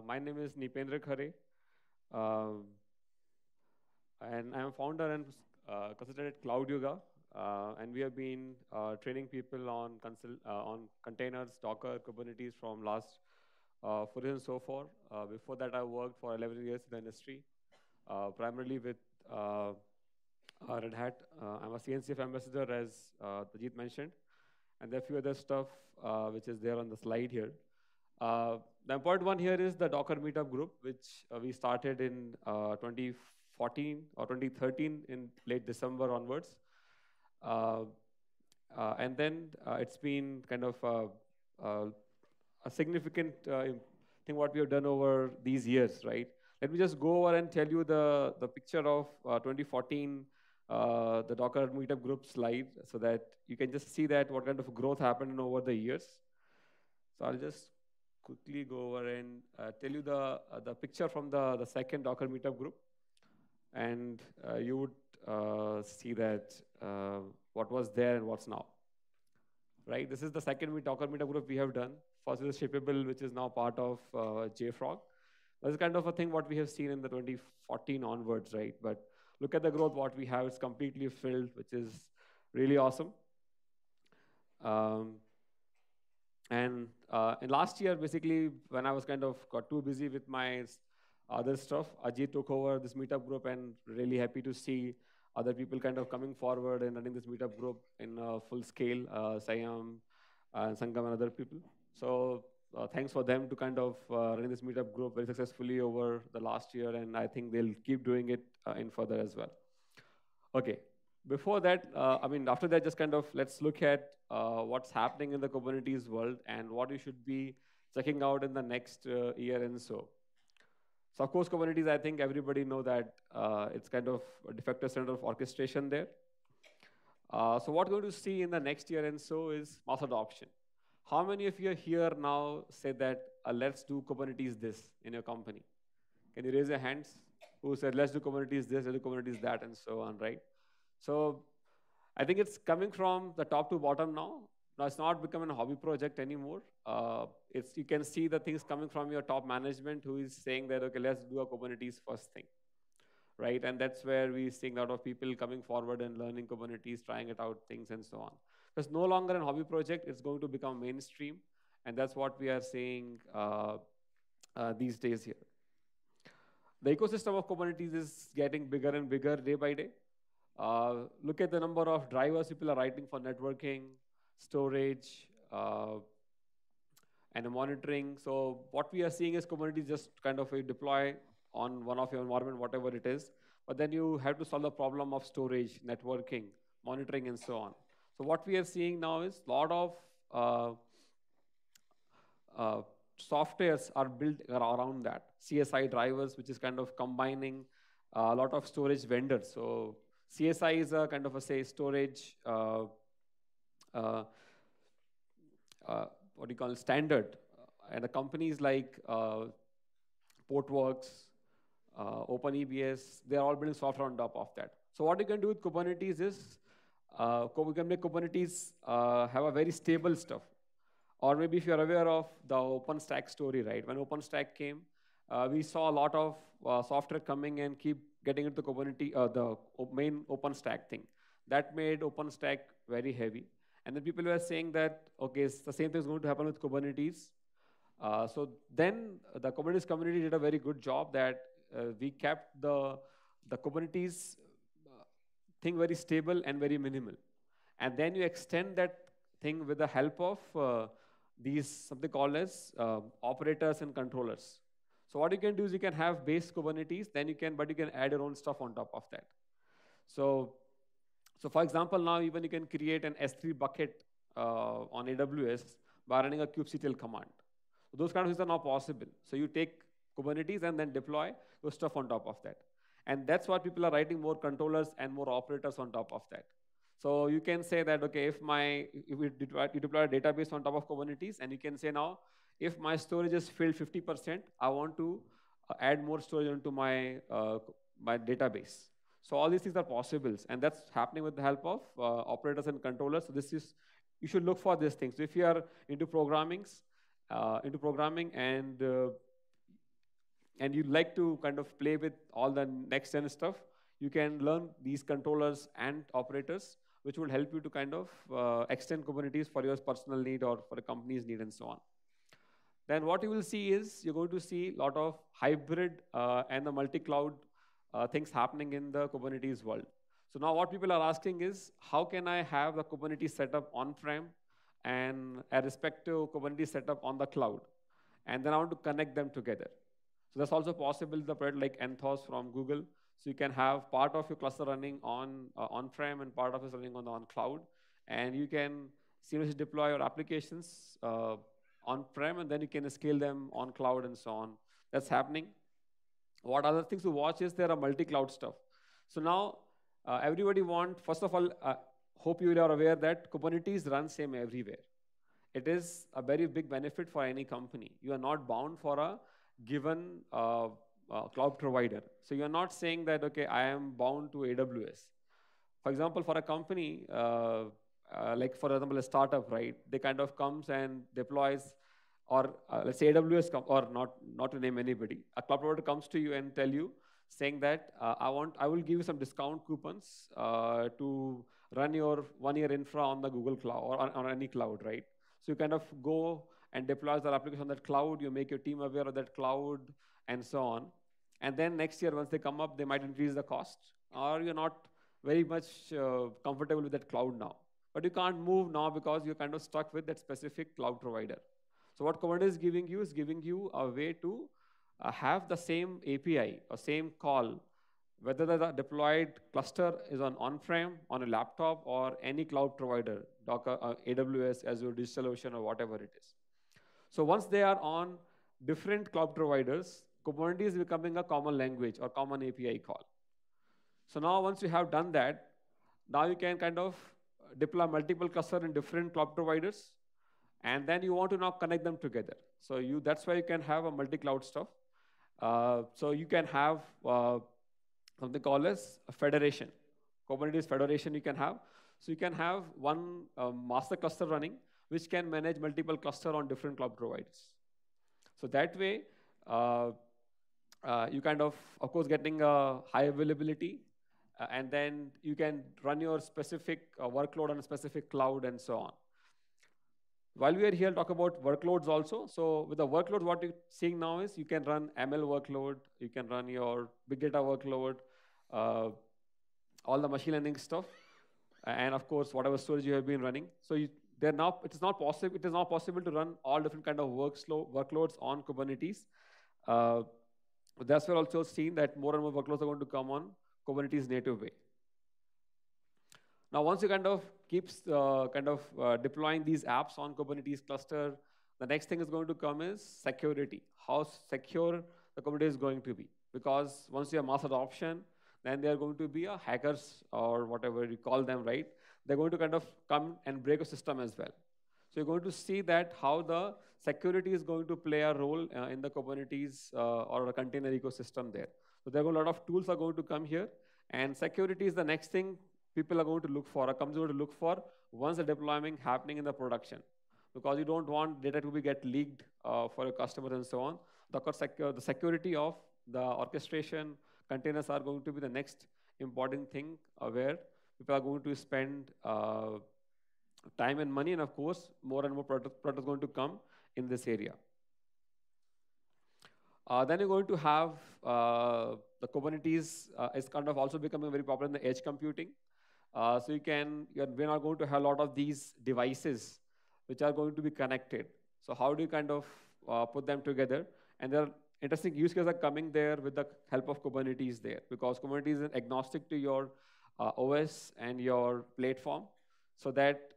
My name is Nipendra Khare, um, and I'm a founder and consultant at Cloud Yoga. And we have been training people on containers, Docker, Kubernetes from last 4 years and so forth. Before that, I worked for 11 years in the industry, primarily with uh, Red Hat. I'm a CNCF ambassador, as Tajit mentioned, and there are a few other stuff which is there on the slide here. The important one here is the Docker Meetup group, which we started in 2014 or 2013 in late December onwards. Uh, and then it's been kind of uh, a significant thing what we have done over these years, right? Let me just go over and tell you the picture of 2014, the Docker Meetup group slide, so that you can just see that what kind of growth happened over the years. So I'll just quickly go over and tell you the picture from the second Docker Meetup group, and you would see that what was there and what's now. Right, this is the second Docker Meetup group we have done. First is Shippable, which is now part of JFrog. That's kind of a thing what we have seen in the 2014 onwards, right? But look at the growth what we have; it's completely filled, which is really awesome. Um, And in last year, basically, when I was kind of got too busy with my other stuff, Ajit took over this meetup group, and really happy to see other people kind of coming forward and running this meetup group in full scale. Sayam, Sangam, and other people. So thanks for them to kind of running this meetup group very successfully over the last year, and I think they'll keep doing it in further as well. Okay. Before that, after that, just kind of let's look at what's happening in the Kubernetes world and what you should be checking out in the next year and so. So, of course, Kubernetes, I think everybody know that it's kind of a de facto center of orchestration there. So what we're going to see in the next year and so is mass adoption. How many of you here now say that let's do Kubernetes this in your company? Can you raise your hands? Who said let's do Kubernetes this, let's do Kubernetes that, and so on, right? So I think it's coming from the top to bottom now. Now it's not becoming a hobby project anymore. It's you can see the things coming from your top management who is saying that okay, let's do a Kubernetes first thing, right? And that's where we're seeing a lot of people coming forward and learning Kubernetes, trying it out, things and so on. It's no longer a hobby project; it's going to become mainstream, and that's what we are seeing these days here. The ecosystem of Kubernetes is getting bigger and bigger day by day. Look at the number of drivers people are writing for networking, storage, and monitoring. So what we are seeing is Kubernetes just kind of a deploy on one of your environment, whatever it is. But then you have to solve the problem of storage, networking, monitoring, and so on. So what we are seeing now is a lot of uh, softwares are built around that. CSI drivers, which is kind of combining a lot of storage vendors. So CSI is a kind of a say storage uh, what do you call it, standard, and the companies like Portworx, OpenEBS, they are all building software on top of that. So what you can do with Kubernetes is we can make Kubernetes have a very stable stuff. Or maybe if you're aware of the OpenStack story, right? When OpenStack came, we saw a lot of software coming and keep getting into Kubernetes, the main OpenStack thing. That made OpenStack very heavy. And then people were saying that, okay, the same thing is going to happen with Kubernetes. So then the Kubernetes community did a very good job that we kept the Kubernetes thing very stable and very minimal. And then you extend that thing with the help of these something called as operators and controllers. So what you can do is you can have base Kubernetes, then you can add your own stuff on top of that. So for example, now even you can create an S3 bucket on AWS by running a kubectl command. So those kind of things are now possible. So you take Kubernetes and then deploy your stuff on top of that. And that's what people are writing more controllers and more operators on top of that. So you can say that, okay, if you deploy a database on top of Kubernetes, and you can say now, if my storage is filled 50%, I want to add more storage into my database. So all these things are possibles, and that's happening with the help of operators and controllers. So you should look for these things. So if you are into programming and and you like to kind of play with all the next gen stuff, you can learn these controllers and operators, which will help you to kind of extend Kubernetes for your personal need or for a company's need and so on. Then what you will see is you're going to see a lot of hybrid and the multi-cloud things happening in the Kubernetes world. So now what people are asking is, how can I have the Kubernetes setup on-prem and a respective Kubernetes setup on the cloud? And then I want to connect them together. So that's also possible with the product like Anthos from Google. So you can have part of your cluster running on-prem and part of it running on cloud. And you can seamlessly deploy your applications on-prem, and then you can scale them on cloud and so on. That's happening. What other things to watch is there are multi-cloud stuff. So now everybody first of all, hope you are aware that Kubernetes runs same everywhere. It is a very big benefit for any company. You are not bound for a given cloud provider. So you're not saying that, okay, I am bound to AWS. For example, for a company, like for example, a startup, right? They kind of comes and deploys, or let's say AWS, or not to name anybody, a cloud provider comes to you and tell you, saying that I will give you some discount coupons to run your 1-year infra on the Google Cloud or on any cloud, right? So you kind of go and deploy the application on that cloud, you make your team aware of that cloud and so on. And then next year, once they come up, they might increase the cost, or you're not very much comfortable with that cloud now. But you can't move now because you're kind of stuck with that specific cloud provider. So what Kubernetes is giving you a way to have the same API or same call, whether the deployed cluster is on-prem, on a laptop, or any cloud provider, Docker, AWS, Azure, DigitalOcean, or whatever it is. So once they are on different cloud providers, Kubernetes is becoming a common language or common API call. So now once you have done that, now you can kind of deploy multiple clusters in different cloud providers, and then you want to now connect them together. So that's why you can have a multi-cloud stuff. So you can have something called as a federation. Kubernetes federation you can have. So you can have one master cluster running, which can manage multiple clusters on different cloud providers. So that way, you kind of course, getting a high availability, and then you can run your specific workload on a specific cloud and so on. While we are here, talk about workloads also. So with the workload, what you're seeing now is you can run ML workload, you can run your big data workload, all the machine learning stuff, and of course, whatever storage you have been running. So it is not possible to run all different kind of workloads on Kubernetes. That's why also seen that more and more workloads are going to come on Kubernetes native way. Now, once you kind of deploying these apps on Kubernetes cluster, the next thing is going to come is security. How secure the Kubernetes is going to be? Because once you have mass adoption, then there are going to be hackers or whatever you call them, right? They're going to kind of come and break a system as well. So you're going to see that how the security is going to play a role in the Kubernetes or a container ecosystem there. So there are a lot of tools are going to come here, and security is the next thing people are going to look for, a company going to look for once the deployment happening in the production, because you don't want data to get leaked for your customers and so on. The security of the orchestration containers are going to be the next important thing where people are going to spend time and money, and of course, more and more products going to come in this area. Then you're going to have the Kubernetes is kind of also becoming very popular in the edge computing. So we're not going to have a lot of these devices which are going to be connected. So how do you kind of put them together? And there are interesting use cases are coming there with the help of Kubernetes there, because Kubernetes is agnostic to your OS and your platform. So that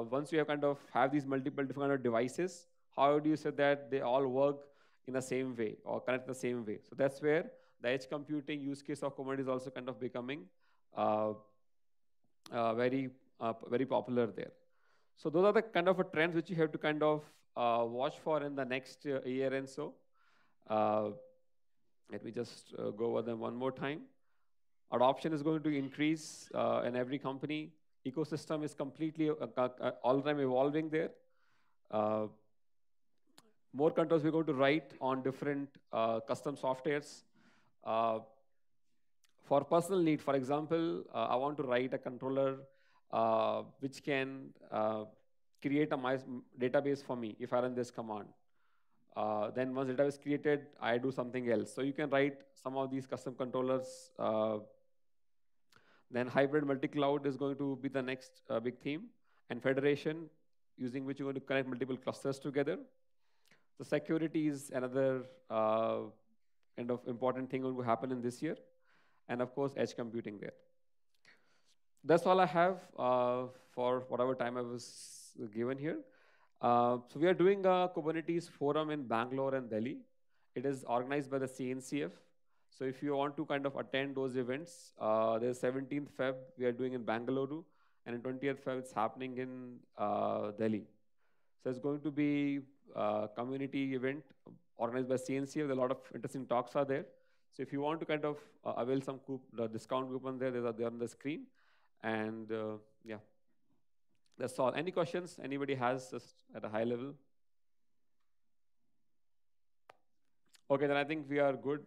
once you have these multiple different kind of devices, how do you say that they all work in the same way or connect the same way? So that's where the edge computing use case of Kubernetes is also kind of becoming very popular there. So those are the kind of trends which you have to kind of watch for in the next year and so. Let me just go over them one more time. Adoption is going to increase in every company. Ecosystem is completely all the time evolving there. More controls we're going to write on different custom softwares. Uh, for personal need, for example, I want to write a controller which can create a database for me if I run this command. Then once database is created, I do something else. So you can write some of these custom controllers. Then hybrid multi-cloud is going to be the next big theme, and federation, using which you're going to connect multiple clusters together. So security is another kind of important thing going to happen in this year, and of course edge computing there. That's all I have for whatever time I was given here. So we are doing a Kubernetes forum in Bangalore and Delhi. It is organized by the CNCF. So if you want to kind of attend those events, there's 17th Feb we are doing in Bangalore, and in 20th Feb it's happening in Delhi. So it's going to be a community event organized by CNCF. A lot of interesting talks are there. So if you want to kind of avail some the discount coupon there, they're on the screen. And yeah, that's all. Any questions anybody has just at a high level? Okay, then I think we are good.